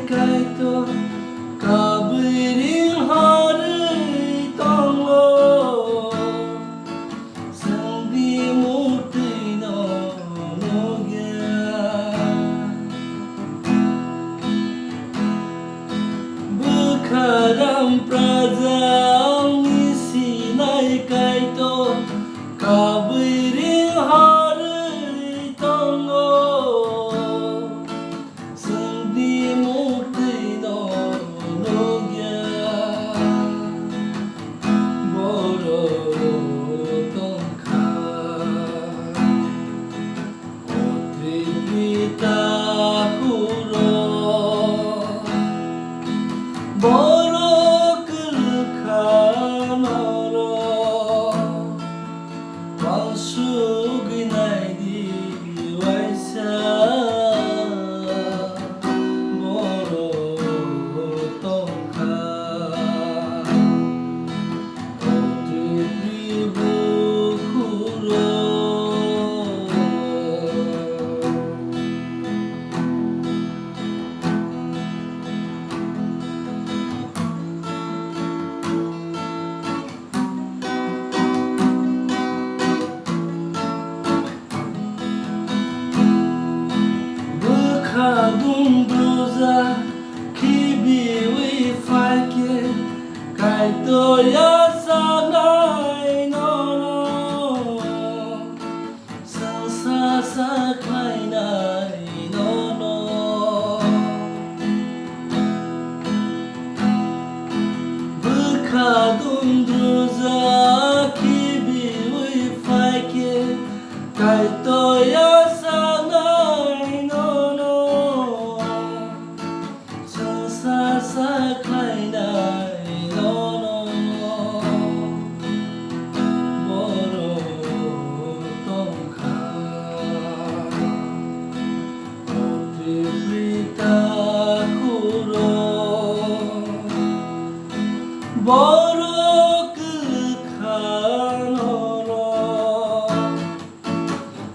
kaito kabiring hari tongo sendi muti no nogia bekaram prajang isi nai kaito kabiring hari tongo sendi muti no nogia boro tongka otri pita kuro boro kelkanoro Suginai di waisa moro tongka otri pribu kuro Kadung bluza kibi wi fake kaito ya sanai no sansa sa kainai no Kadung bluza kibi wi fake kaito ya Saklainai nono moro tongka otri prita kuro boro kelkanoro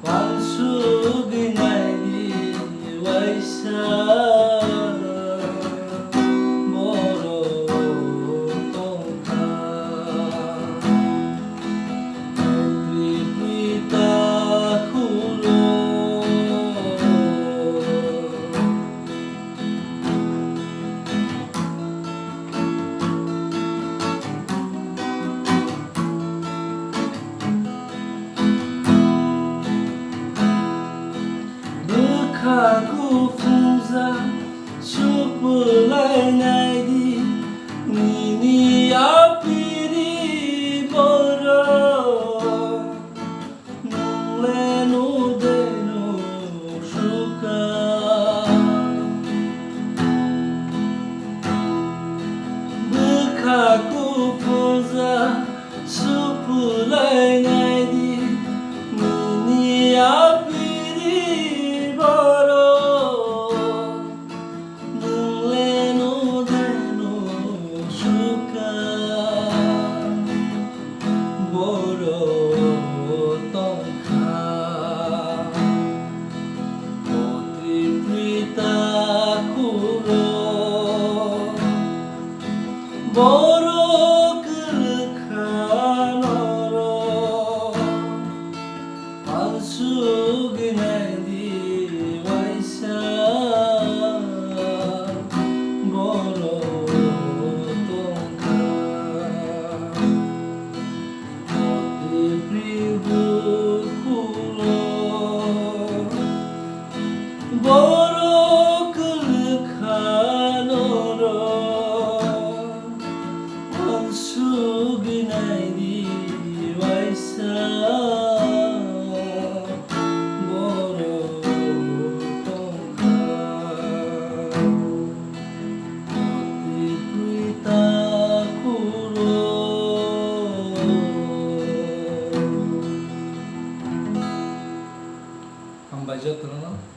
pansuginai di waisa Aku funza supulai naidi nini apiri boro nulenu denu suka bekaku funza supulai naidi nini apiri boro kelkanoro pansuginai di waisa boro tongka otri pribu kuro boro kelkanoro Suginai di waisa boro tongka otri prita kuro Ang budget, ano?